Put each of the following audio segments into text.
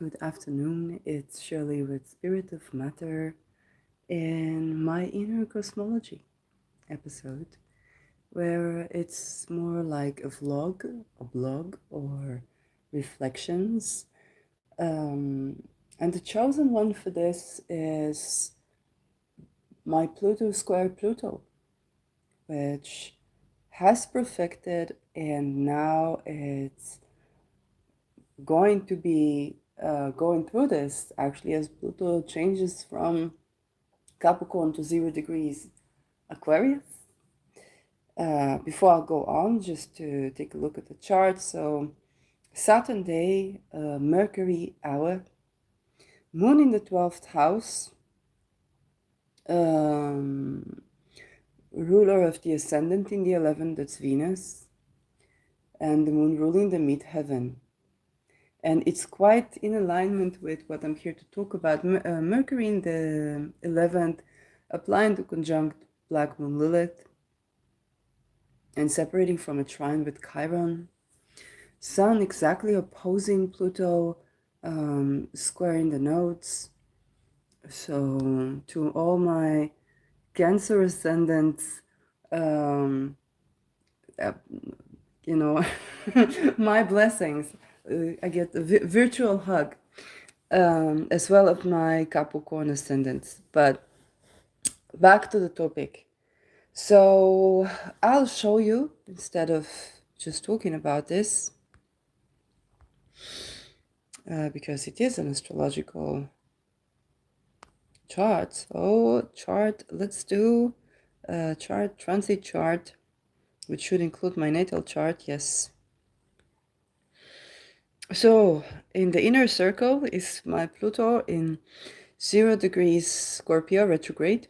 Good afternoon, it's Shirley with Spirit of Matter in my Inner Cosmology episode, where it's more like a vlog, a blog, or reflections. And the chosen one for this is my Pluto square Pluto, which has perfected and now it's going to be going through this actually as Pluto changes from Capricorn to 0 degrees Aquarius. Before I go on, just to take a look at the chart. So, Saturn day, Mercury hour, Moon in the 12th house, um, ruler of the ascendant in the 11th, that's Venus, and the Moon ruling the midheaven. And it's quite in alignment with what I'm here to talk about. Mercury in the 11th, applying to conjunct Black Moon Lilith, and separating from a trine with Chiron. Sun exactly opposing Pluto, squaring the nodes. So to all my Cancer ascendants, um, uh, my blessings. I get a virtual hug, as well as my Capricorn ascendants. But back to the topic. So I'll show you instead of just talking about this, because it is an astrological chart. So chart, let's do a chart, transit chart, which should include my natal chart. Yes. So in the inner circle is my Pluto in 0 degrees Scorpio retrograde.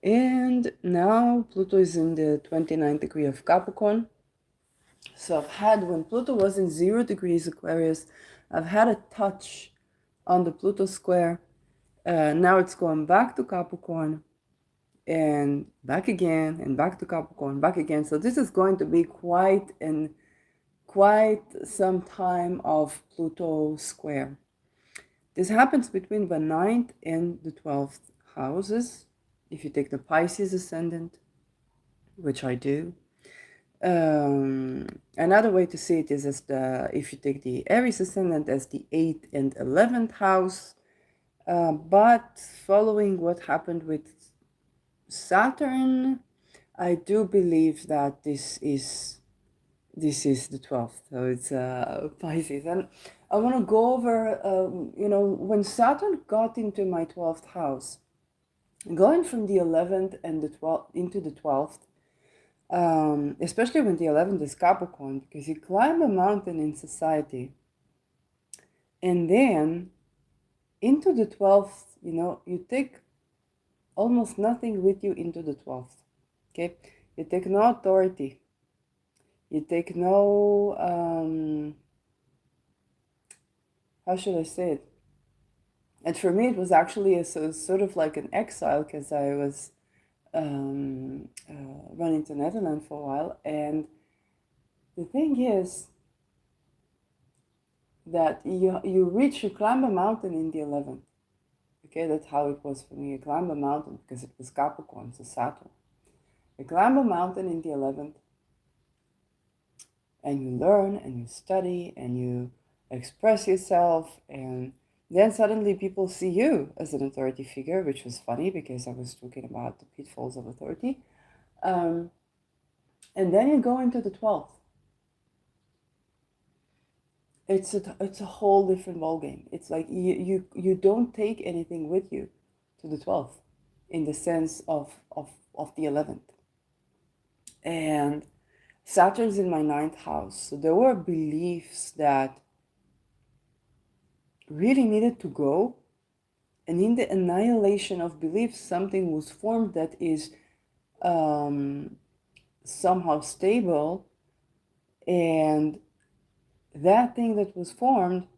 And now Pluto is in the 29th degree of Capricorn. So I've had, when Pluto was in 0 degrees Aquarius, I've had a touch on the Pluto square. Now it's going back to Capricorn and back again and back to Capricorn, back again. So this is going to be quite some time of Pluto square. This happens between the 9th and the 12th houses. If you take the Pisces ascendant, which I do. Another way to see it is as if you take the Aries ascendant as the 8th and 11th house. But following what happened with Saturn, I do believe that this is the 12th, so it's Pisces. And I want to go over, when Saturn got into my 12th house, going from the 11th and the 12th into the 12th, especially when the 11th is Capricorn, because you climb a mountain in society, and then into the 12th, you take almost nothing with you into the 12th. Okay, you take no authority, you take no, how should I say it? And for me, it was actually sort of like an exile, because I was running to Netherlands for a while. And the thing is that you climb a mountain in the 11th. Okay, that's how it was for me. You climb a mountain because it was Capricorn, so Saturn. You climb a mountain in the 11th, and you learn and you study and you express yourself, and then suddenly people see you as an authority figure, which was funny because I was talking about the pitfalls of authority. And then you go into the 12th. It's a whole different ballgame. It's like you don't take anything with you to the 12th in the sense of the 11th. And Saturn's in my 9th house. So there were beliefs that really needed to go. And in the annihilation of beliefs, something was formed that is somehow stable. And that thing that was formed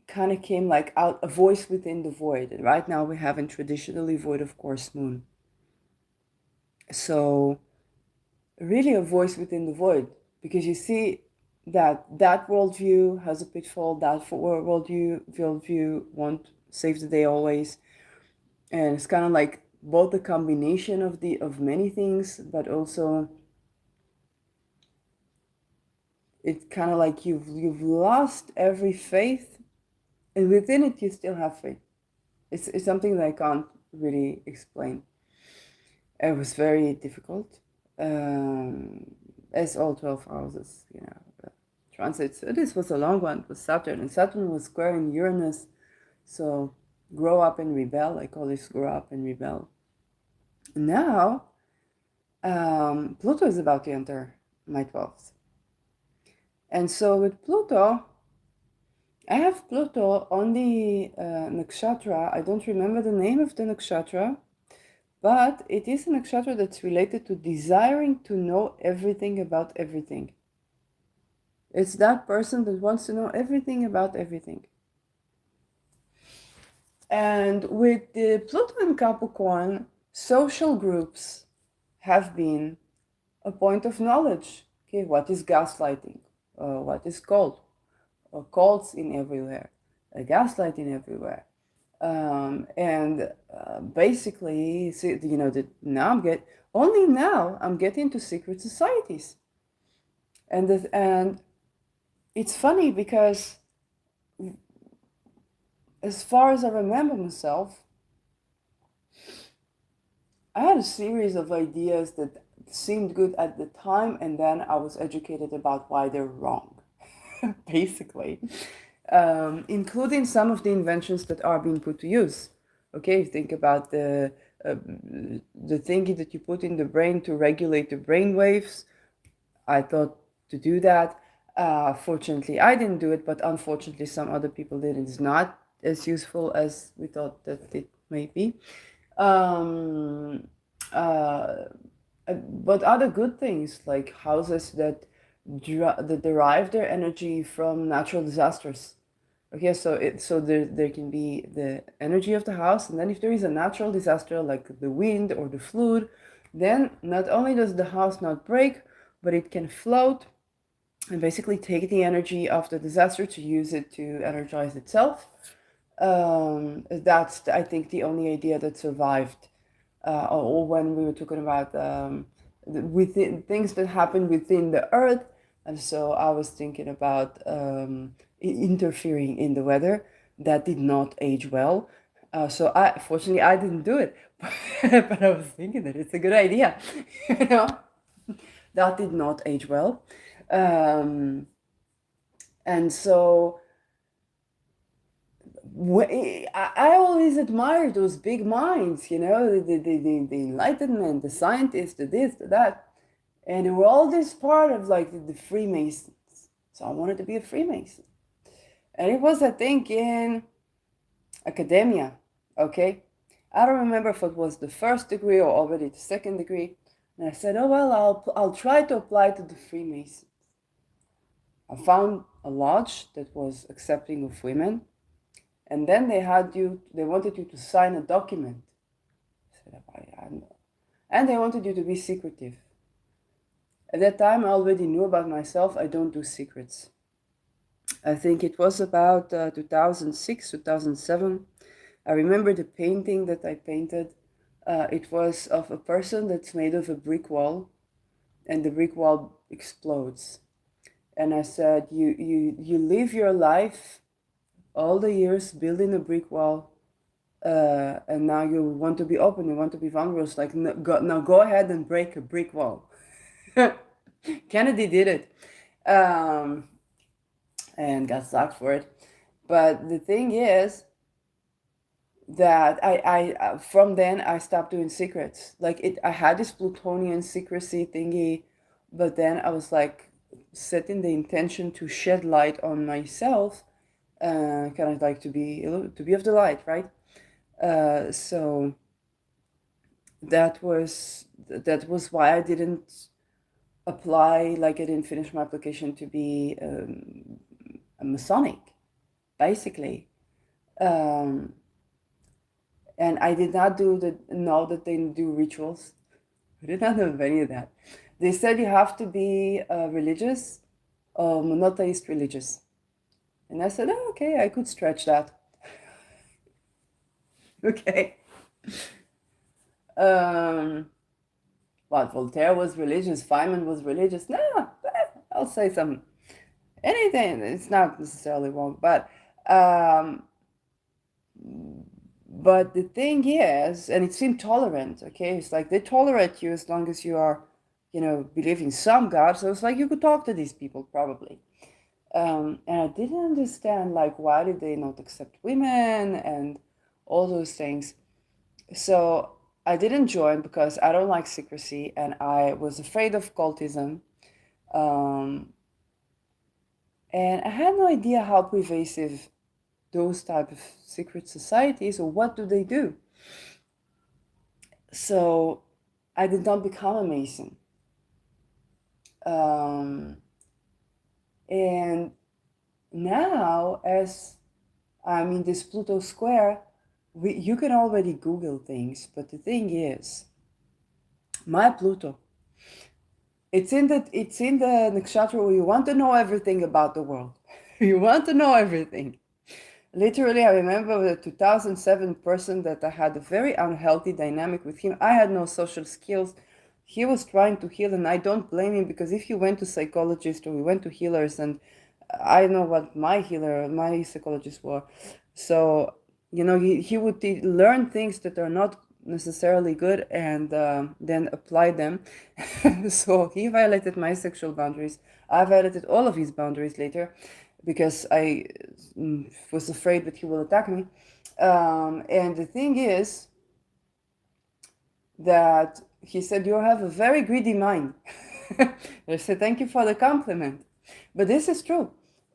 kind of came like out, a voice within the void. And right now we haven't traditionally void, of course, moon. So really a voice within the void, because you see, that worldview has a pitfall, that worldview won't save the day always. And it's kind of like both a combination of many things, but also it's kind of like you've lost every faith, and within it you still have faith. It's something that I can't really explain. It was very difficult, as all 12 houses, transits. This was a long one. It was Saturn, and Saturn was square in Uranus. So grow up and rebel. I call this grow up and rebel. Now, Pluto is about to enter my 12th. And so with Pluto, I have Pluto on the nakshatra. I don't remember the name of the nakshatra, but it is a nakshatra that's related to desiring to know everything about everything. It's that person that wants to know everything about everything. And with the Pluto in Capricorn, social groups have been a point of knowledge. Okay, what is gaslighting? What is cult? Cults in everywhere, gaslighting everywhere. And basically, now I'm getting to secret societies. And it's funny because as far as I remember myself, I had a series of ideas that seemed good at the time, and then I was educated about why they're wrong, basically, including some of the inventions that are being put to use. Okay, think about the thingy that you put in the brain to regulate the brain waves. I thought to do that. Fortunately, I didn't do it, but unfortunately, some other people did. It's not as useful as we thought that it may be. Um, uh, but other good things like houses that derive their energy from natural disasters. Okay, so there can be the energy of the house, and then if there is a natural disaster like the wind or the flood, then not only does the house not break, but it can float and basically take the energy of the disaster to use it to energize itself. That's, I think, the only idea that survived. Or when we were talking about within things that happen within the earth, and so I was thinking about interfering in the weather. That did not age well. So fortunately, I didn't do it, but I was thinking that it's a good idea, you know. That did not age well, and so I always admire those big minds, the Enlightenment, the scientists, the this, the that. And they were all this part of like the Freemasons. So I wanted to be a Freemason. And it was, I think, in academia, okay? I don't remember if it was the first degree or already the second degree. And I said, oh, well, I'll try to apply to the Freemasons. I found a lodge that was accepting of women. And then they wanted you to sign a document. I said, I know. And they wanted you to be secretive. At that time, I already knew about myself, I don't do secrets. I think it was about 2006, 2007. I remember the painting that I painted. It was of a person that's made of a brick wall, and the brick wall explodes. And I said, you live your life all the years building a brick wall, and now you want to be open, you want to be vulnerable. It's like, now go ahead and break a brick wall. Kennedy did it, and got sacked for it. But the thing is that I from then I stopped doing secrets. Like I had this Plutonian secrecy thingy, but then I was like setting the intention to shed light on myself, kind of like to be of the light, right? So that was why I didn't apply, like I didn't finish my application to be a Masonic, basically. And I did not know that they do rituals. I did not know any of that. They said you have to be religious monotheist religious. And I said, oh, okay, I could stretch that. Okay. What, Voltaire was religious, Feynman was religious? No, I'll say some anything. It's not necessarily wrong, um, but the thing is, and it seemed tolerant. Okay, it's like they tolerate you as long as you are, believing some God. So it's like you could talk to these people probably. And I didn't understand like why did they not accept women and all those things. So I didn't join because I don't like secrecy and I was afraid of cultism. Um, and I had no idea how pervasive those type of secret societies or what do they do. So I did not become a Mason. And now, as I'm in this Pluto square, you can already Google things, but the thing is, my Pluto, it's in the nakshatra where you want to know everything about the world. You want to know everything. Literally, I remember the 2007 person that I had a very unhealthy dynamic with him. I had no social skills. He was trying to heal, and I don't blame him because if you went to psychologists or we went to healers, and I know what my psychologists were. So, he would learn things that are not necessarily good and then apply them. So he violated my sexual boundaries. I violated all of his boundaries later because I was afraid that he will attack me. And the thing is that he said, you have a very greedy mind. I said, thank you for the compliment. But this is true.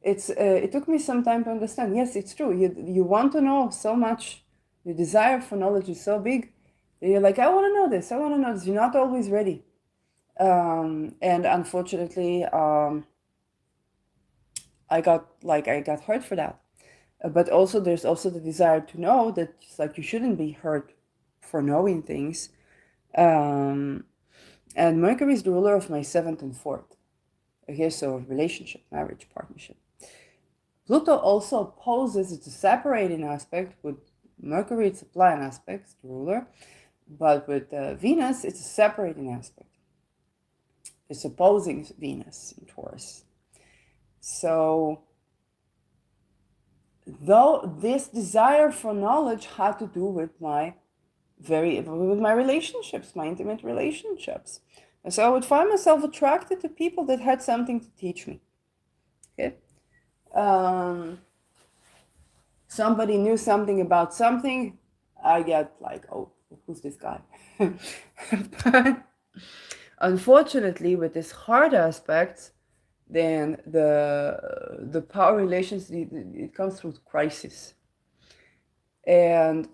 It took me some time to understand. Yes, it's true. You want to know so much. The desire for knowledge is so big that you're like, I want to know this. I want to know this. You're not always ready. And unfortunately, I got hurt for that. But also, there's also the desire to know that it's like you shouldn't be hurt for knowing things. And Mercury is the ruler of my 7th and 4th. Okay, so relationship, marriage, partnership. Pluto also opposes, it's a separating aspect. With Mercury, it's a pliant aspect, it's the ruler. But with Venus, it's a separating aspect. It's opposing Venus in Taurus. So, though this desire for knowledge had to do with my relationships, my intimate relationships. And so I would find myself attracted to people that had something to teach me. Okay. Somebody knew something about something, I get like, oh, who's this guy? But unfortunately, with this hard aspect, then the power relations, it comes through crisis. And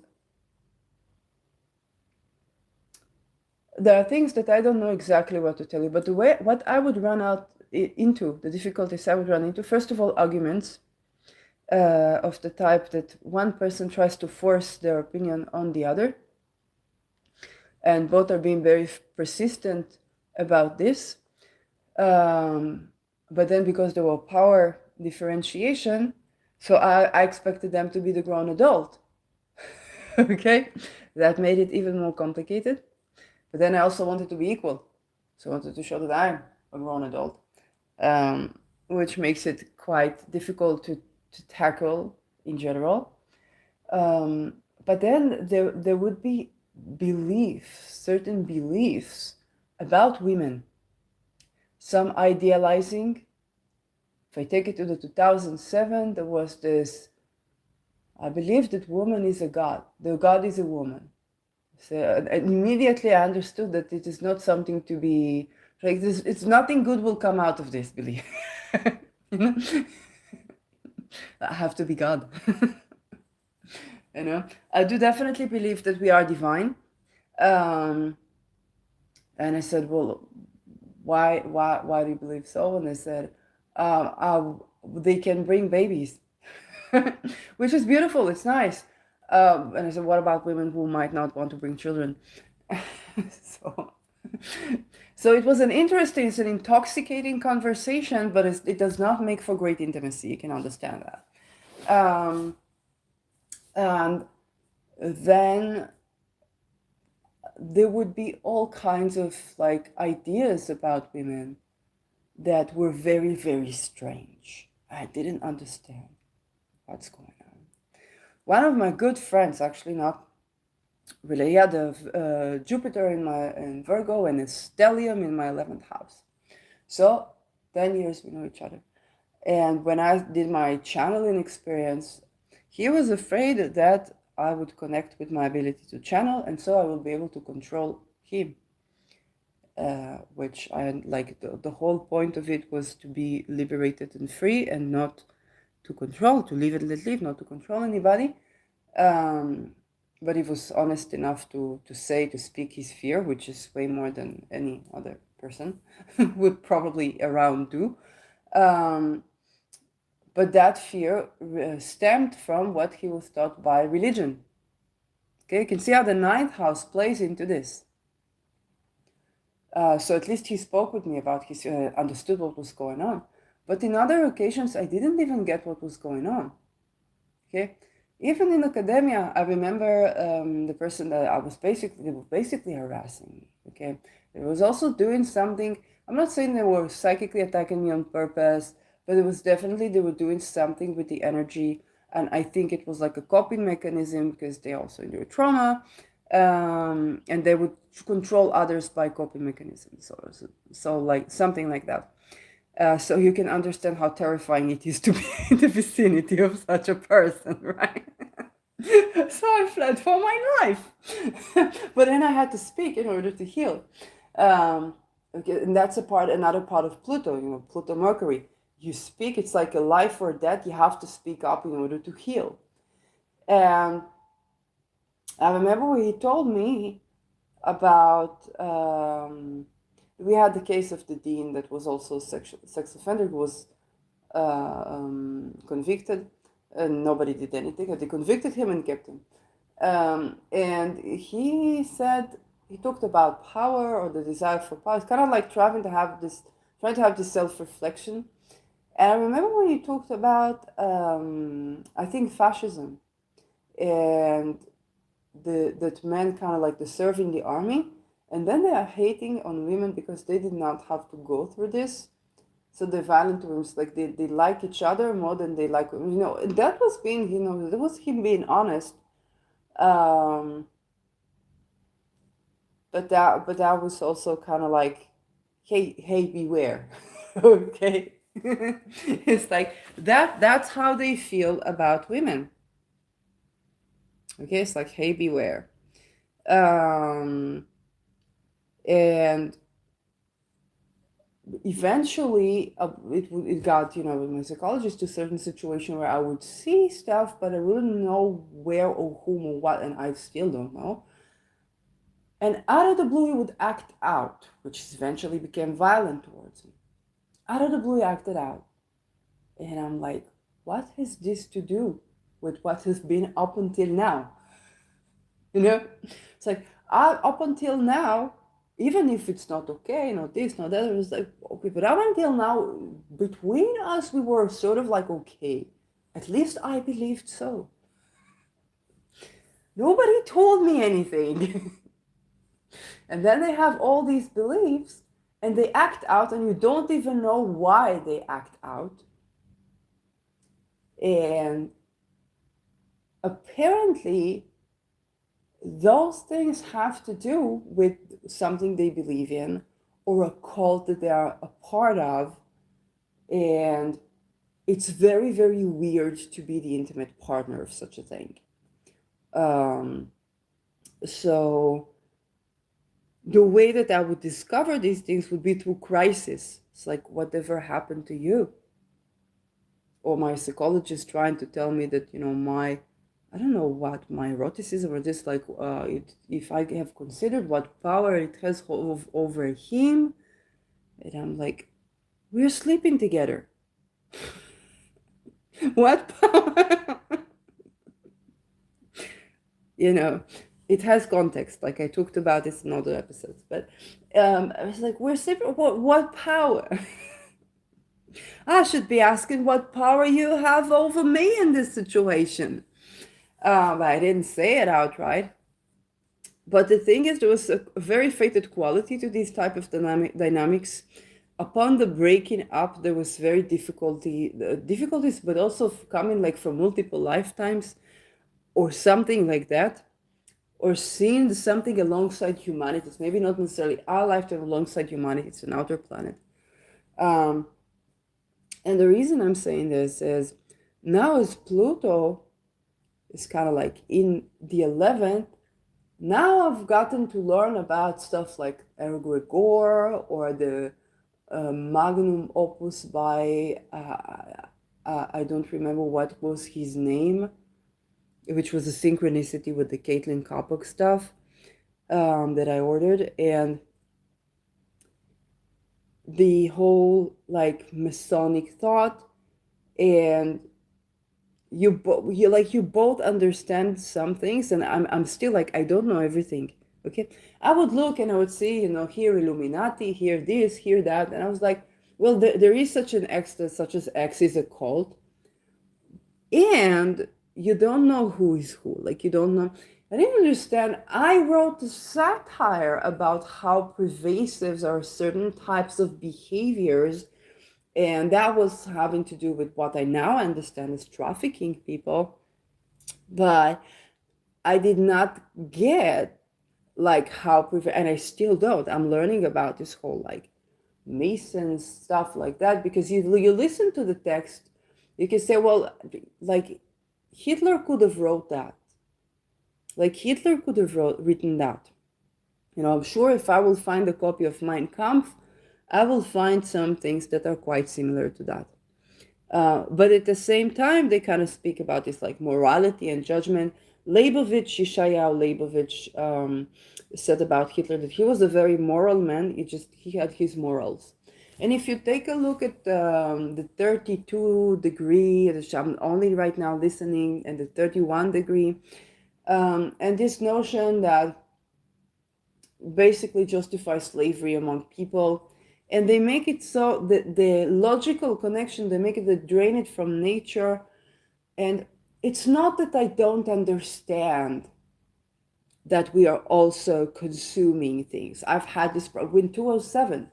there are things that I don't know exactly what to tell you, but what I would run out into, the difficulties I would run into, first of all, arguments of the type that one person tries to force their opinion on the other, and both are being very persistent about this. But then because there was power differentiation, so I expected them to be the grown adult. Okay, that made it even more complicated. But then I also wanted to be equal. So I wanted to show that I'm a grown adult, which makes it quite difficult to tackle in general. But then there would be certain beliefs about women. Some idealizing. If I take it to the 2007, there was this, I believe that woman is a god. The god is a woman. So immediately I understood that it is not something to be like this. It's nothing good will come out of this belief. You know, I have to be God. I do definitely believe that we are divine. And I said, well, why do you believe so? And they said, they can bring babies, which is beautiful. It's nice. And I said, what about women who might not want to bring children? so, So it was an interesting, it's an intoxicating conversation, but it does not make for great intimacy. You can understand that. And then there would be all kinds of like ideas about women that were very, very strange. I didn't understand what's going on. One of my good friends, actually not really, he had a Jupiter in Virgo and a stellium in my 11th house. So 10 years we know each other. And when I did my channeling experience, he was afraid that I would connect with my ability to channel, and so I will be able to control him. Which I like, the whole point of it was to be liberated and free and not to control, to live and let live, not to control anybody. But he was honest enough to speak his fear, which is way more than any other person would probably around do. But that fear stemmed from what he was taught by religion. Okay, you can see how the ninth house plays into this. So at least he spoke with me about his, understood what was going on. But in other occasions, I didn't even get what was going on. Okay, even in academia, I remember the person that they were basically harassing me. Okay, they was also doing something. I'm not saying they were psychically attacking me on purpose, but it was definitely they were doing something with the energy, and I think it was like a coping mechanism because they also endure trauma, and they would control others by coping mechanisms, so like something like that. So you can understand how terrifying it is to be in the vicinity of such a person, right? So I fled for my life. But then I had to speak in order to heal. Okay, and that's another part of Pluto, Pluto Mercury. You speak, it's like a life or death. You have to speak up in order to heal. And I remember when he told me about we had the case of the dean that was also a sex offender who was convicted, and nobody did anything. They convicted him and kept him. And he said he talked about power or the desire for power. It's kind of like trying to have this self-reflection. And I remember when he talked about I think fascism and that men kind of like the serve in the army, and then they are hating on women because they did not have to go through this. So they're violent to women, like they like each other more than they like women. That was being, that was him being honest. Um, but that was also kind of like, hey, beware. Okay. It's like that's how they feel about women. Okay, it's like, hey, beware. And eventually it got, with my psychologist, to a certain situation where I would see stuff, but I wouldn't know where or whom or what, and I still don't know. And out of the blue, he would act out, which eventually became violent towards me. Out of the blue, he acted out. And I'm like, what has this to do with what has been up until now? It's like, up until now, even if it's not okay, not this, not that, it was like, okay, but up until now, between us, we were sort of like, okay. At least I believed so. Nobody told me anything. And then they have all these beliefs and they act out, and you don't even know why they act out. And apparently, those things have to do with something they believe in or a cult that they are a part of. And it's very, very weird to be the intimate partner of such a thing. So the way that I would discover these things would be through crisis. It's like, whatever happened to you? Or my psychologist trying to tell me that, I don't know what, my eroticism or this, like, if I have considered what power it has over him, and I'm like, we're sleeping together. What power? it has context, like I talked about this in other episodes. But I was like, we're separate. What power? I should be asking what power you have over me in this situation. But I didn't say it outright. But the thing is, there was a very fated quality to these type of dynamics. Upon the breaking up, there was very difficulties, but also coming like from multiple lifetimes or something like that, or seeing something alongside humanity. It's maybe not necessarily our lifetime alongside humanity. It's an outer planet. Um, and the reason I'm saying this is now as Pluto is kind of like in the 11th, now I've gotten to learn about stuff like Egregore or the magnum opus by, I don't remember what was his name, which was a synchronicity with the Caitlin Koppock stuff that I ordered. And the whole like Masonic thought, and you both understand some things, and I'm still like, I don't know everything. Okay, I would look and I would see, here Illuminati, here this, here that, and I was like, well, there is such an X, such as X is a cult, and you don't know who is who. Like, you don't know. I didn't understand. I wrote a satire about how pervasive are certain types of behaviors, and that was having to do with what I now understand is trafficking people. But I did not get like how and I still don't. I'm learning about this whole like Masons stuff like that, because you listen to the text, you can say, well, like Hitler could have wrote that. Like Hitler could have written that. I'm sure if I will find a copy of Mein Kampf, I will find some things that are quite similar to that. But at the same time, they kind of speak about this like morality and judgment. Yeshayahu Leibovich said about Hitler that he was a very moral man. He had his morals. And if you take a look at the 32 degree, which I'm only right now listening, and the 31 degree, and this notion that basically justifies slavery among people, and they make it so that the logical connection, they make it, they drain it from nature. And it's not that I don't understand that we are also consuming things. I've had this problem in 207,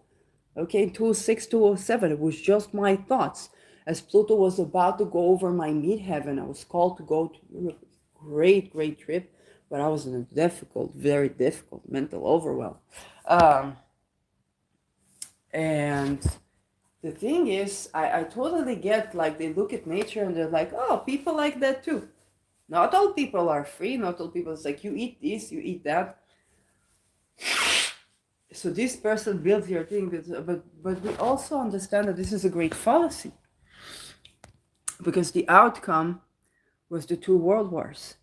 okay, 206, 207, it was just my thoughts. As Pluto was about to go over my midheaven, I was called to go to a great trip, but I was in a very difficult mental overwhelm. And the thing is, I totally get, like, they look at nature and they're like, oh, people like that too. Not all people are free. Not all people, it's like, you eat this, you eat that. So this person built your thing, but we also understand that this is a great fallacy, because the outcome was the two world wars.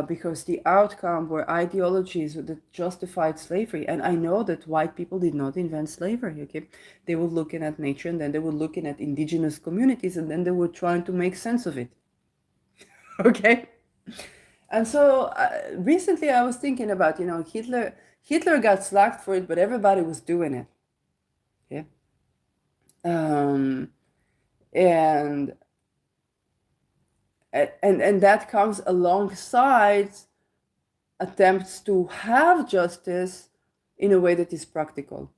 Because the outcome were ideologies that justified slavery. And I know that white people did not invent slavery, okay? They were looking at nature, and then they were looking at indigenous communities, and then they were trying to make sense of it, okay? And so recently I was thinking about, Hitler got slacked for it, but everybody was doing it, okay? And that comes alongside attempts to have justice in a way that is practical.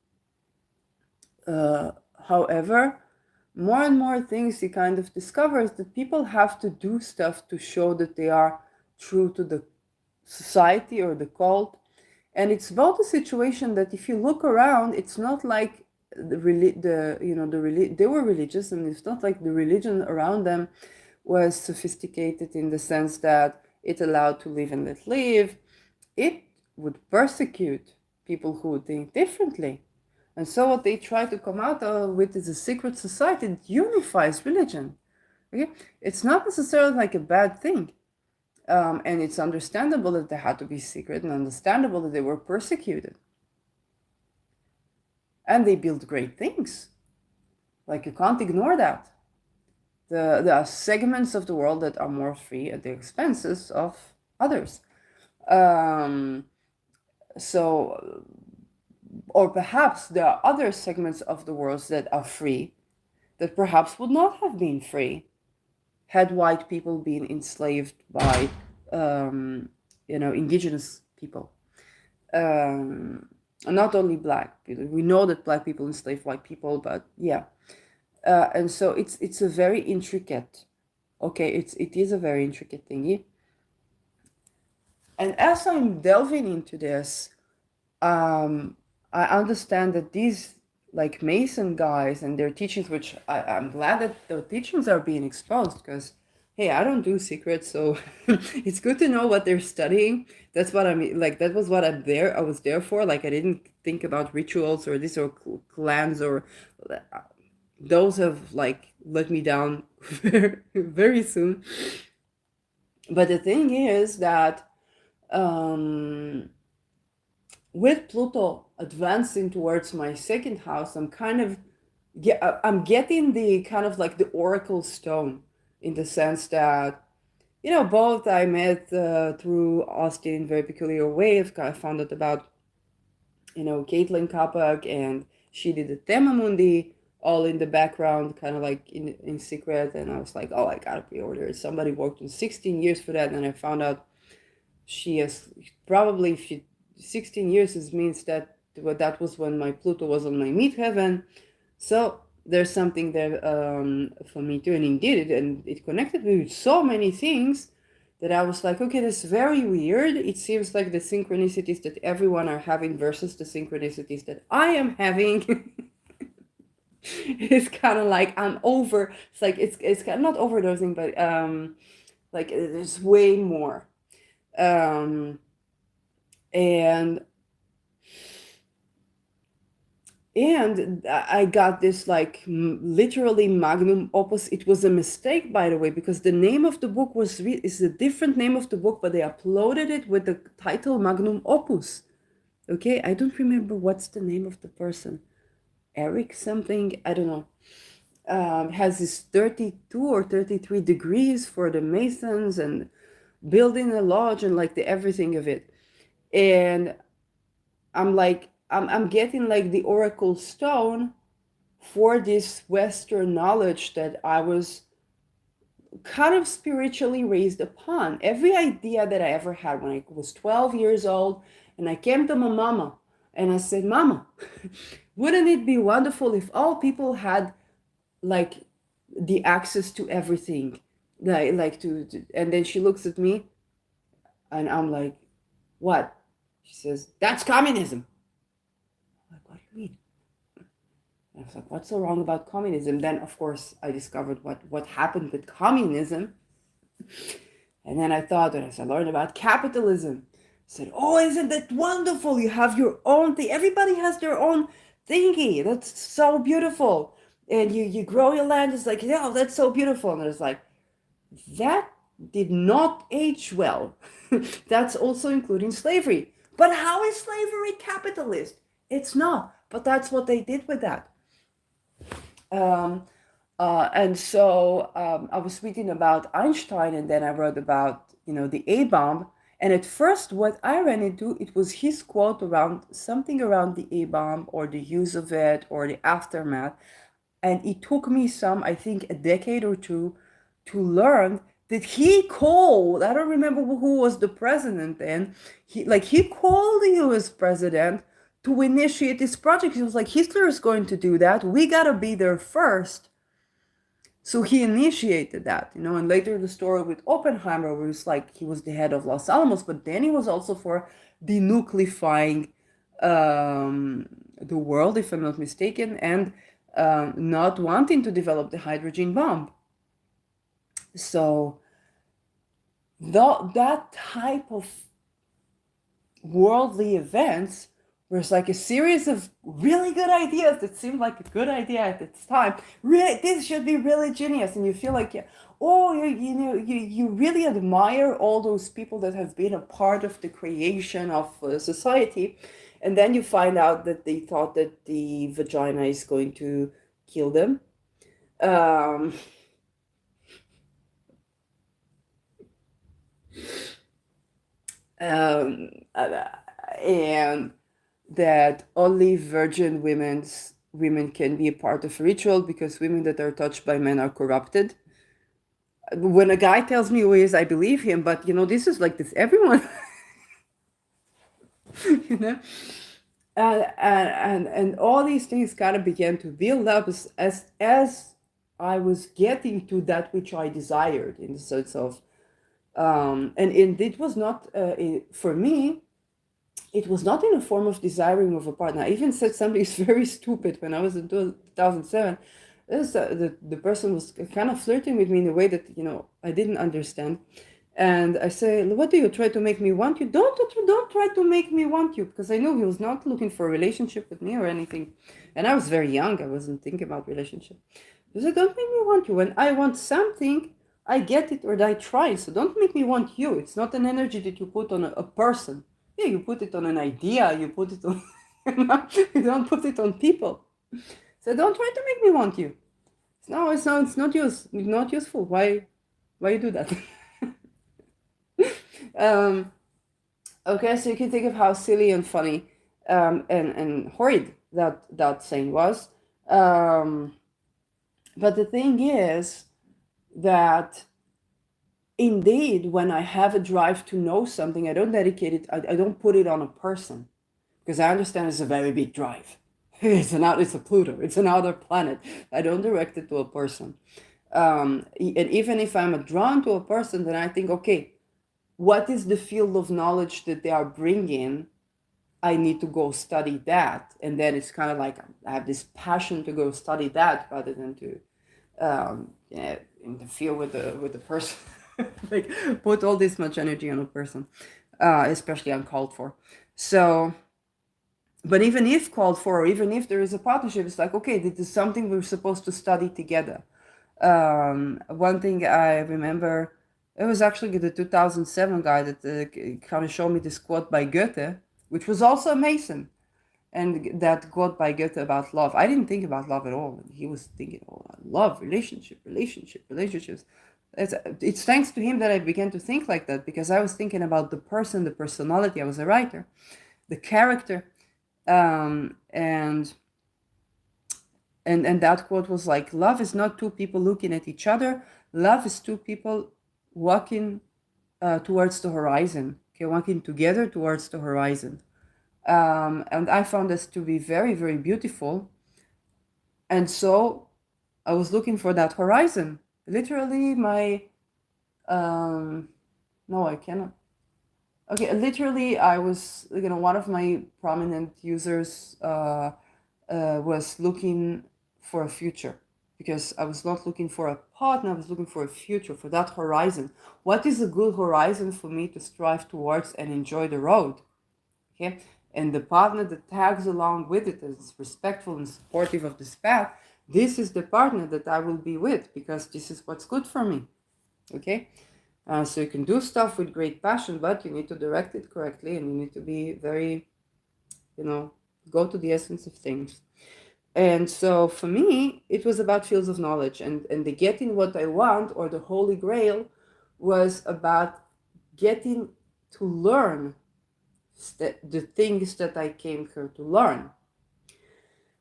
However, more and more things he kind of discovers that people have to do stuff to show that they are true to the society or the cult. And it's about a situation that if you look around, it's not like they were religious, and it's not like the religion around them was sophisticated in the sense that it allowed to live and let live. It would persecute people who would think differently. And so what they try to come out with is a secret society that unifies religion. Okay? It's not necessarily like a bad thing. And it's understandable that they had to be secret, and understandable that they were persecuted. And they built great things. Like, you can't ignore that. There are segments of the world that are more free at the expenses of others. Um, so, or perhaps there are other segments of the world that are free that perhaps would not have been free had white people been enslaved by, um, indigenous people. Um, Not only black people. We know that black people enslaved white people, but yeah. And so it's a very intricate. Okay, it is a very intricate thingy. And as I'm delving into this, um, I understand that these like Mason guys and their teachings, which I'm glad that the teachings are being exposed because, hey, I don't do secrets, so it's good to know what they're studying. That's what I mean. Like that was what I was there for. Like I didn't think about rituals or this or clans or those have like let me down very soon. But the thing is that um with Pluto advancing towards my second house, I'm getting the kind of like the oracle stone in the sense that both I met through Austin in a very peculiar way. I found out about Caitlin Kapak, and she did the Temamundi all in the background, kind of like in secret. And I was like, oh, I gotta pre-order it. Somebody worked on 16 years for that, and I found out she has probably 16 years is means that that was when my Pluto was on my midheaven. So there's something there for me too, and indeed it connected me with so many things that I was like, okay, this is very weird. It seems like the synchronicities that everyone are having versus the synchronicities that I am having. It's kind of like I'm over. It's like it's kind of not overdosing, but like there's way more. Um, and I got this like literally magnum opus. It was a mistake, by the way, because the name of the book is a different name of the book, but they uploaded it with the title magnum opus. Okay, I don't remember what's the name of the person. Eric something, I don't know. Has this 32 or 33 degrees for the Masons and building a lodge and like the everything of it. And I'm getting like the oracle stone for this Western knowledge that I was kind of spiritually raised upon. Every idea that I ever had when I was 12 years old, and I came to my mama and I said, Mama, wouldn't it be wonderful if all people had like the access to everything? Like and then she looks at me and I'm like, what? She says, that's communism. I'm like, what do you mean? And I was like, what's so wrong about communism? Then, of course, I discovered what happened with communism. And then I thought, and as I learned about capitalism, I said, oh, isn't that wonderful? You have your own thing. Everybody has their own thingy. That's so beautiful. And you grow your land. It's like, yeah, that's so beautiful. And it's like, that did not age well. That's also including slavery. But how is slavery capitalist? It's not. But that's what they did with that. Um, and so I was reading about Einstein, and then I wrote about the A bomb. And at first, what I ran into it was his quote around something around the A bomb or the use of it or the aftermath. And it took me I think, a decade or two to learn that he called. I don't remember who was the president then. He called the U.S. president to initiate this project. He was like, Hitler is going to do that. We gotta be there first. So he initiated that, and later the story with Oppenheimer was like he was the head of Los Alamos, but then he was also for denucleifying the world, if I'm not mistaken, and not wanting to develop the hydrogen bomb. So that type of worldly events was like a series of really good ideas that seemed like a good idea at its time. Really, this should be really genius, and you feel like, oh, you really admire all those people that have been a part of the creation of society, and then you find out that they thought that the vagina is going to kill them. Um, um, and that only virgin women can be a part of a ritual because women that are touched by men are corrupted. When a guy tells me who he is, I believe him. But this is like this. Everyone, you know, and all these things kind of began to build up as I was getting to that which I desired, in the sense of, and it was not for me. It was not in a form of desiring of a partner. I even said something very stupid when I was in 2007. The person was kind of flirting with me in a way that I didn't understand, and I say, "What do you try to make me want you? Don't try to make me want you," because I knew he was not looking for a relationship with me or anything, and I was very young. I wasn't thinking about relationship. He said, "Don't make me want you. When I want something, I get it or I try. So don't make me want you. It's not an energy that you put on a person. Yeah, you put it on an idea. You put it on, you don't put it on people. So don't try to make me want you. No, not useful. Why you do that?" um, okay, so you can think of how silly and funny and horrid that saying was. Um, but the thing is that indeed, when I have a drive to know something, I don't dedicate it, I don't put it on a person, because I understand it's a very big drive. It's a Pluto, it's another planet. I don't direct it to a person. And even if I'm drawn to a person, then I think, okay, what is the field of knowledge that they are bringing? I need to go study that. And then it's kind of like I have this passion to go study that rather than to interfere with the person. Like put all this much energy on a person, especially uncalled for. So, but even if called for, or even if there is a partnership, it's like, okay, this is something we're supposed to study together. One thing I remember, it was actually the 2007 guy that kind of showed me this quote by Goethe, which was also a Mason, and that quote by Goethe about love. I didn't think about love at all. He was thinking, oh, love, relationships. It's thanks to him that I began to think like that, because I was thinking about the person, the personality. I was a writer, the character, and that quote was like, love is not two people looking at each other. Love is two people walking towards the horizon. Okay, walking together towards the horizon. And I found this to be very, very beautiful. And so I was looking for that horizon. Literally, no, I cannot. Okay, literally, I was, one of my prominent users was looking for a future, because I was not looking for a partner, I was looking for a future, for that horizon. What is a good horizon for me to strive towards and enjoy the road? Okay, and the partner that tags along with it is respectful and supportive of this path. This is the partner that I will be with, because this is what's good for me. Okay, so you can do stuff with great passion, but you need to direct it correctly, and you need to be very, go to the essence of things. And so for me, it was about fields of knowledge, and the getting what I want, or the holy grail, was about getting to learn the things that I came here to learn.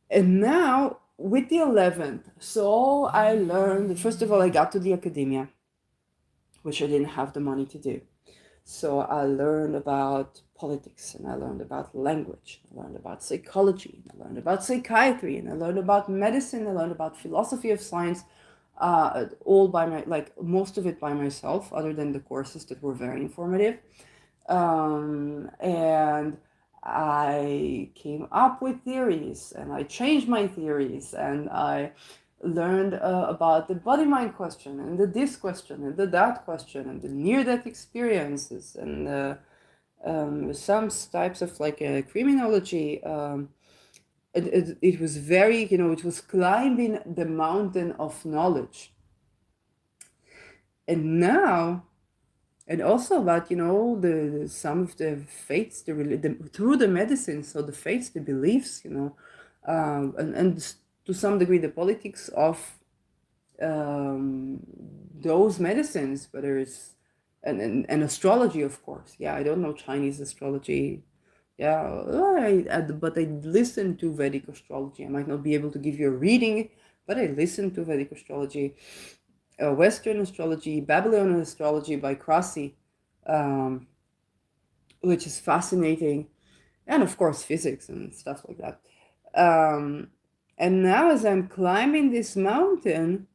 And now with the 11th, so I learned, first of all, I got to the academia, which I didn't have the money to do. So I learned about politics, and I learned about language, I learned about psychology, I learned about psychiatry, and I learned about medicine, I learned about philosophy of science, all by most of it by myself, other than the courses that were very informative. And I came up with theories, and I changed my theories, and I learned about the body-mind question, and the this question, and the that question, and the near-death experiences, and some types of criminology. It was very, it was climbing the mountain of knowledge. And now, and also about the some of the faiths, through the medicine, so the faiths, the beliefs, and to some degree the politics of those medicines, whether it's and astrology, of course. Yeah, I don't know Chinese astrology. Yeah, but I listen to Vedic astrology. I might not be able to give you a reading, but I listen to Vedic astrology, Western astrology, Babylonian astrology by Crossi, um, which is fascinating, and of course physics and stuff like that. Um, and now, as I'm climbing this mountain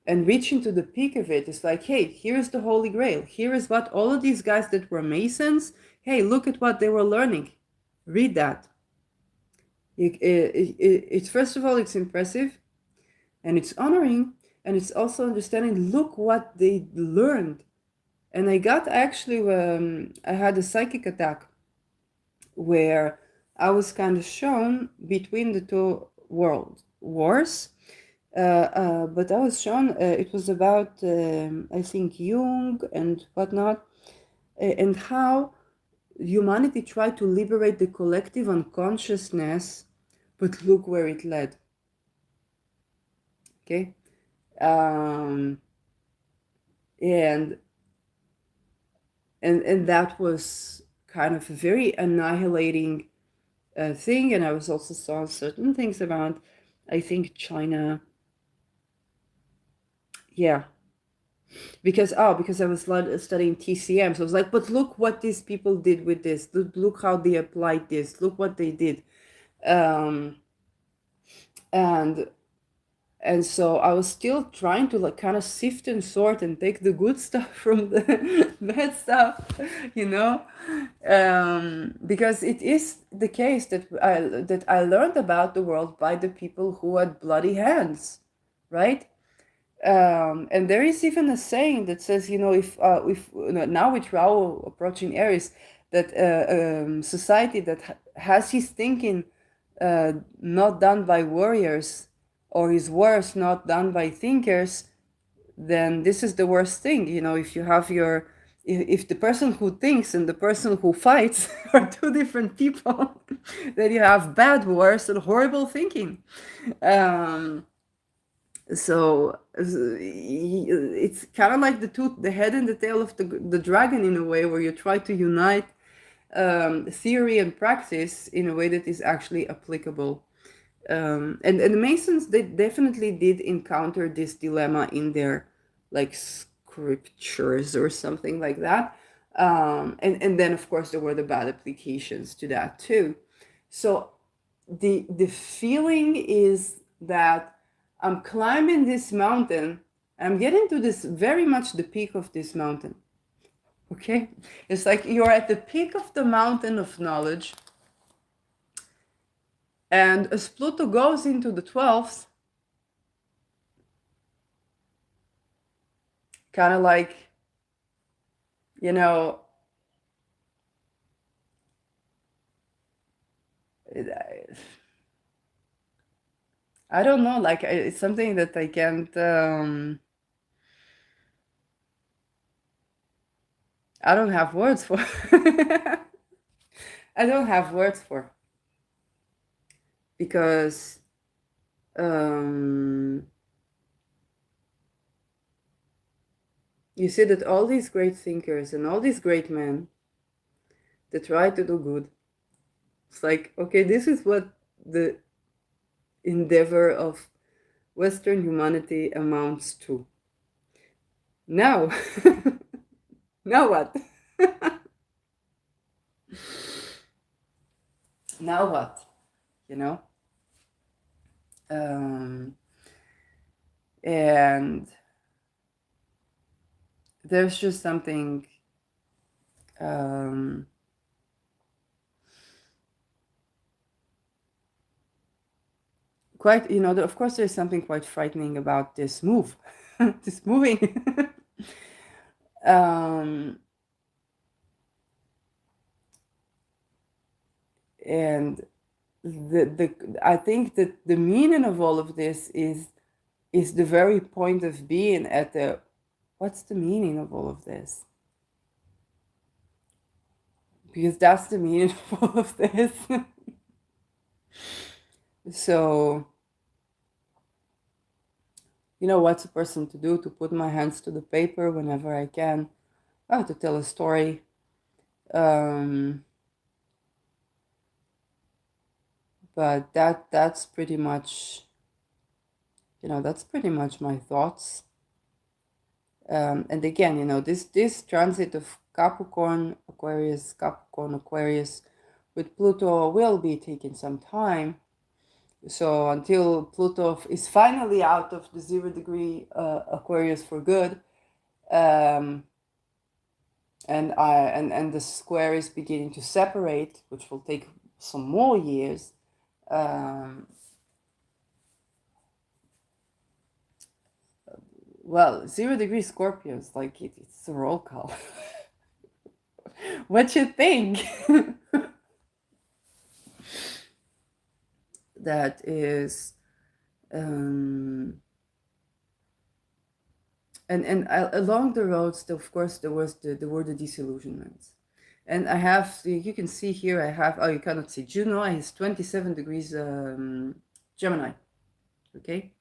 and reaching to the peak of it, it's like, hey, here's the Holy Grail. Here is what all of these guys that were Masons, hey, look at what they were learning. Read that. It's first of all, it's impressive and it's honoring, and it's also understanding, look what they learned. And I got actually, I had a psychic attack where I was kind of shown between the two world wars. But I was shown, it was about, I think, Jung and whatnot, and how humanity tried to liberate the collective unconsciousness, but look where it led. Okay? Um, and and that was kind of a very annihilating thing. And I was also saw certain things about, I think, China. Yeah, because I was studying TCM, so I was like, but look what these people did with this. Look how they applied this. Look what they did, um, and and so I was still trying to like kind of sift and sort and take the good stuff from the bad stuff, you know, because it is the case that I learned about the world by the people who had bloody hands, right? And there is even a saying that says, you know, if now with Rao approaching Aries, that society that has his thinking not done by warriors, or his words not done by thinkers, then this is the worst thing. You know, if you have if the person who thinks and the person who fights are two different people, then you have bad wars and horrible thinking. Um, so it's kind of like the head and the tail of the dragon, in a way, where you try to unite theory and practice in a way that is actually applicable. And the Masons, they definitely did encounter this dilemma in their like scriptures or something like that. And then of course there were the bad applications to that too. So the feeling is that I'm climbing this mountain. I'm getting to this very much the peak of this mountain. Okay? It's like you're at the peak of the mountain of knowledge. And as Pluto goes into the 12th, kind of like, you know, I don't know, like it's something that I can't, I don't have words for. I don't have words for, because you see that all these great thinkers and all these great men that try to do good, it's like, okay, this is what the endeavor of Western humanity amounts to. Now, now what? Now what? You know? Um, and there's just something quite, you know, of course there's something quite frightening about this move, this moving. And I think that the meaning of all of this is the very point of being at the, what's the meaning of all of this? Because that's the meaning of all of this. So you know, what's a person to do? To put my hands to the paper whenever I can. Oh, to tell a story. Um, but that's pretty much, you know, that's pretty much my thoughts. And again, you know, this transit of Capricorn, Aquarius with Pluto will be taking some time. So until Pluto is finally out of the 0 degree Aquarius for good, um, and the square is beginning to separate, which will take some more years. Um, well, 0 degree Scorpios, like it's a roll call. What you think? That is, um, and along the roads, of course, there were the disillusionments. And I have, you can see here, I have, oh, you cannot see, Juno is 27 degrees Gemini, okay,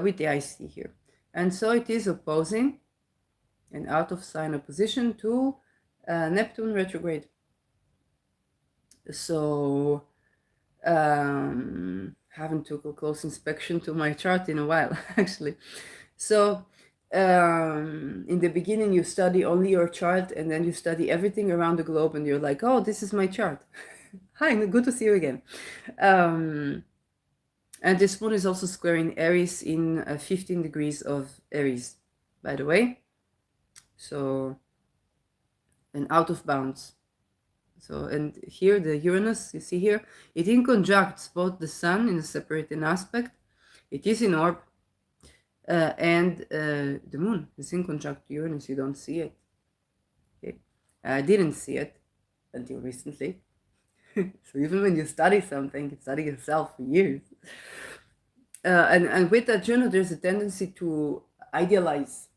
with the IC here. And so it is opposing and out of sign opposition to Neptune retrograde. So haven't took a close inspection to my chart in a while, actually. So in the beginning, you study only your chart, and then you study everything around the globe, and you're like, oh, this is my chart. Hi, good to see you again. And this moon is also squaring Aries in 15 degrees of Aries, by the way. So, and out of bounds. So, and here the Uranus, you see here, it inconjuncts both the Sun in a separating aspect. It is in orb, and the Moon is inconjunct Uranus. You don't see it. Okay? I didn't see it until recently. So even when you study something, you study yourself for years. And with that Juno, there's a tendency to idealize.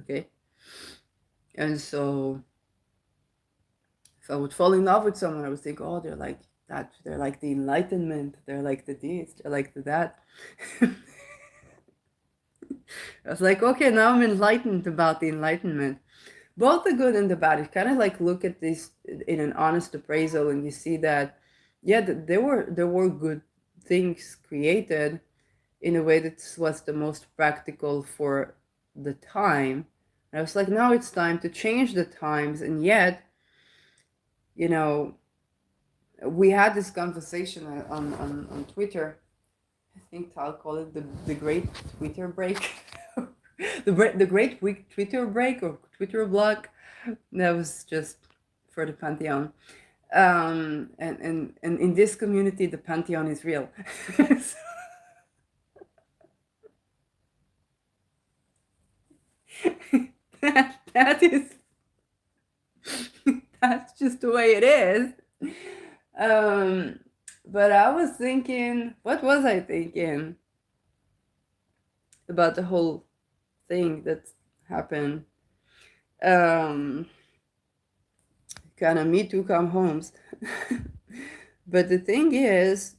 Okay, and so if I would fall in love with someone, I would think, oh, they're like that. They're like the enlightenment. They're like the this. They're like the that. I was like, okay, now I'm enlightened about the enlightenment. Both the good and the bad. You kind of like look at this in an honest appraisal, and you see that, yeah, there were good things created in a way that was the most practical for the time. And I was like, now it's time to change the times, and yet, you know, we had this conversation on Twitter. I think I'll call it the great Twitter break. the great week Twitter break or Twitter block. That was just for the Pantheon. And in this community, the Pantheon is real. That is, that's just the way it is. But I was thinking, what was I thinking about the whole thing that happened? Kind of Me Too come homes. But the thing is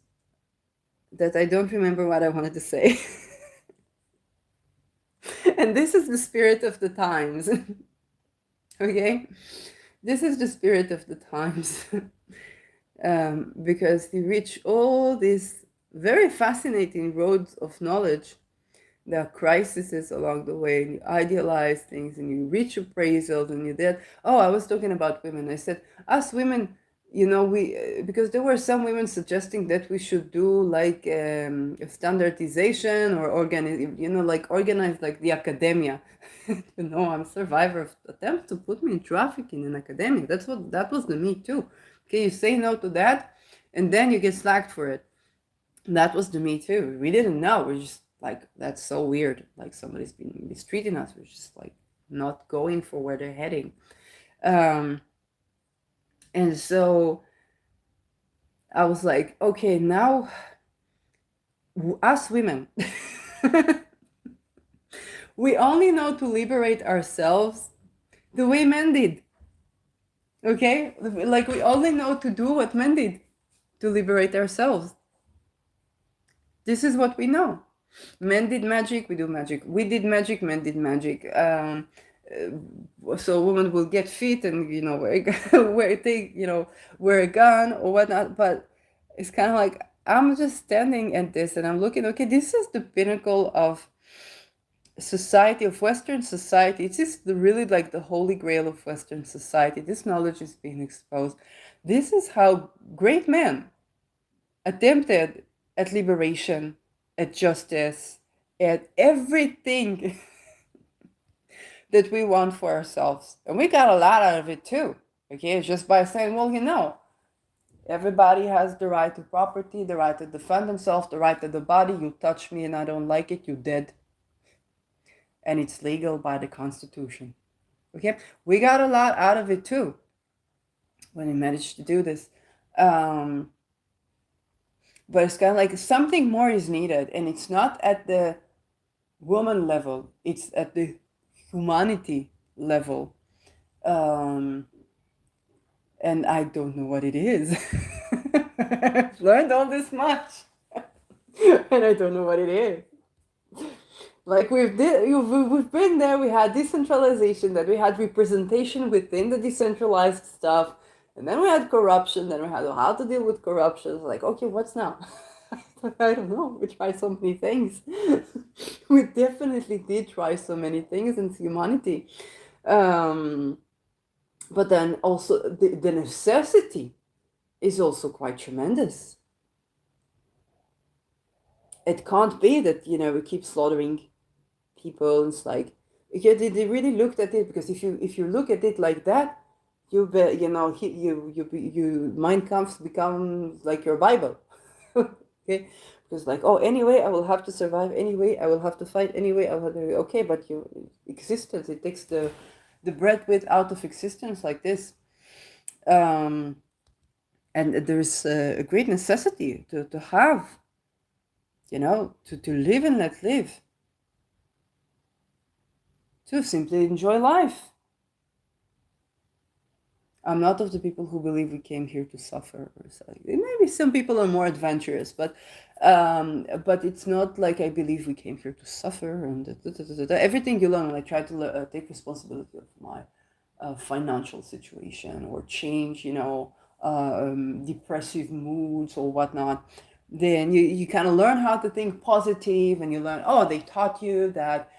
that I don't remember what I wanted to say. And this is the spirit of the times. Okay? This is the spirit of the times. Because you reach all these very fascinating roads of knowledge. There are crises along the way, and you idealize things, and you reach appraisals, and you did. Oh, I was talking about women. I said, us women, you know, because there were some women suggesting that we should do like a standardization or organize like the academia. You know, I'm a survivor of attempts to put me in trafficking in academia. That was the Me Too. Okay, you say no to that, and then you get slacked for it. That was the Me Too. We didn't know. We're just like, that's so weird. Like somebody's been mistreating us. We're just like not going for where they're heading. And so I was like, okay, now us women, we only know to liberate ourselves the way men did. Okay? Like we only know to do what men did to liberate ourselves. This is what we know. Men did magic, we do magic. We did magic, men did magic. So a woman will get fit and wear a gun or whatnot. But it's kind of like I'm just standing at this and I'm looking. Okay, this is the pinnacle of society, of Western society. It is really like the holy grail of Western society. This knowledge is being exposed. This is how great men attempted at liberation, at justice, at everything that we want for ourselves. And we got a lot out of it too. Okay, just by saying, well, everybody has the right to property, the right to defend themselves, the right to the body. You touch me and I don't like it, you're dead. And it's legal by the Constitution. Okay, we got a lot out of it too when we managed to do this. But it's kind of like something more is needed, and it's not at the woman level, it's at the humanity level. And I don't know what it is. I've learned all this much, and I don't know what it is. Like we've been there. We had decentralization, then we had representation within the decentralized stuff, and then we had corruption. Then we had how to deal with corruption. It's like, okay, what's now? I don't know. We tried so many things. We definitely did try so many things in humanity. But then also the necessity is also quite tremendous. It can't be that, we keep slaughtering people. It's like, okay, they really looked at it, because if you look at it like that, you Mein Kampf becomes like your Bible. Okay, because like, oh, anyway, I will have to survive anyway, I will have to fight anyway, I will have to, okay, but your existence, it takes the breadth out of existence like this. And there's a great necessity to have, to live and let live, to simply enjoy life. I'm not of the people who believe we came here to suffer or something. Maybe some people are more adventurous, but it's not like I believe we came here to suffer. And everything you learn, when I try to take responsibility of my financial situation or change, depressive moods or whatnot, then you kind of learn how to think positive, and you learn, oh, they taught you that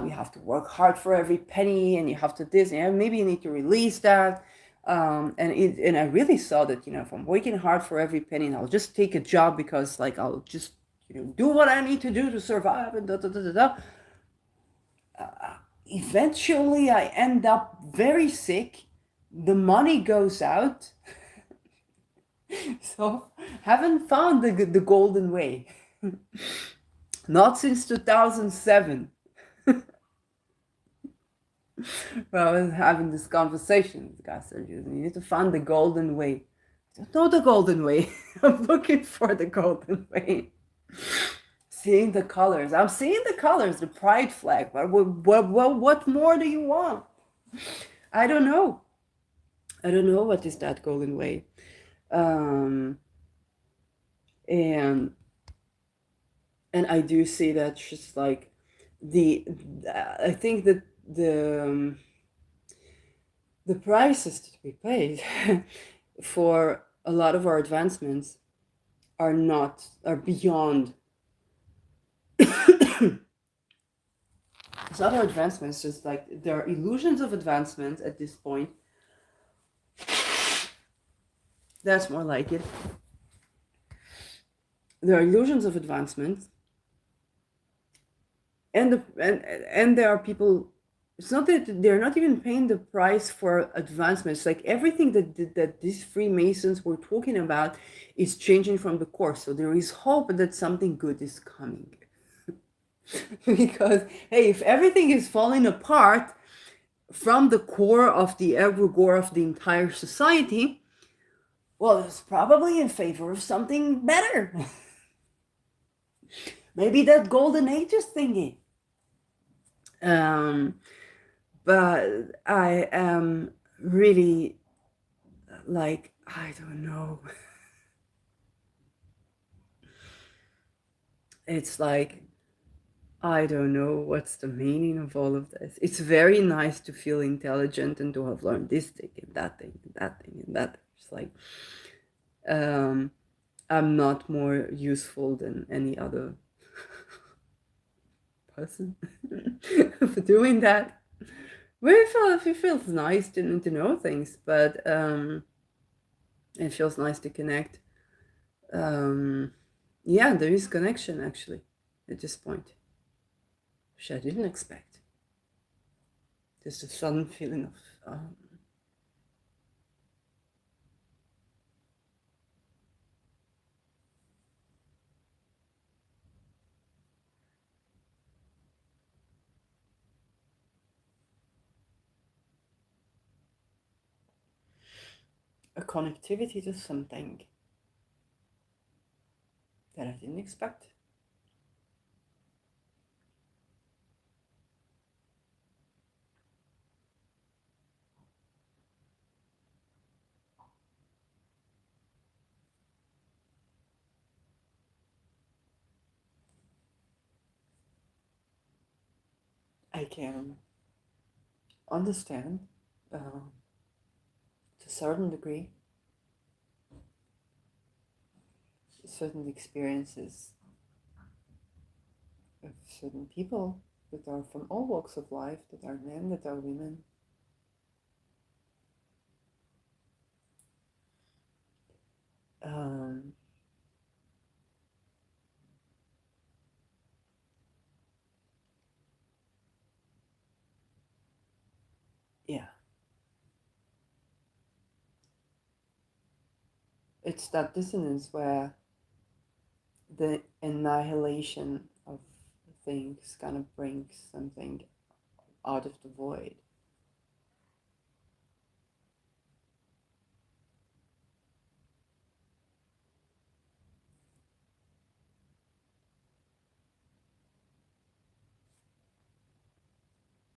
you have to work hard for every penny, and you have to this, and maybe you need to release that. And I really saw that, if I'm working hard for every penny, and I'll just take a job because, like, I'll just, do what I need to do to survive, and eventually I end up very sick. The money goes out. So, haven't found the golden way. Not since 2007. Well, I was having this conversation with the guy. Said, you need to find the golden way. I don't know the golden way. I'm looking for the golden way. Seeing the colors. I'm seeing the colors, the pride flag. But what more do you want? I don't know. I don't know what is that golden way. And I do see that just like I think that the prices that we paid for a lot of our advancements are beyond. It's not our advancements, just like there are illusions of advancement at this point. That's more like it. There are illusions of advancement, and there are people. It's not that they're not even paying the price for advancements. Like everything that these Freemasons were talking about is changing from the core. So there is hope that something good is coming. Because, hey, if everything is falling apart from the core of the egregore of the entire society, well, it's probably in favor of something better. Maybe that golden ages thingy. But I am really like, I don't know. It's like I don't know what's the meaning of all of this. It's very nice to feel intelligent and to have learned this thing and that thing and that thing and that. It's like um, I'm not more useful than any other person for doing that. But it feels nice to know things, but it feels nice to connect. Um, yeah, there is connection actually at this point, which I didn't expect. Just a sudden feeling of a connectivity to something that I didn't expect. I can understand to a certain degree certain experiences of certain people that are from all walks of life, that are men, that are women. Um, yeah, it's that dissonance where the annihilation of things kind of brings something out of the void.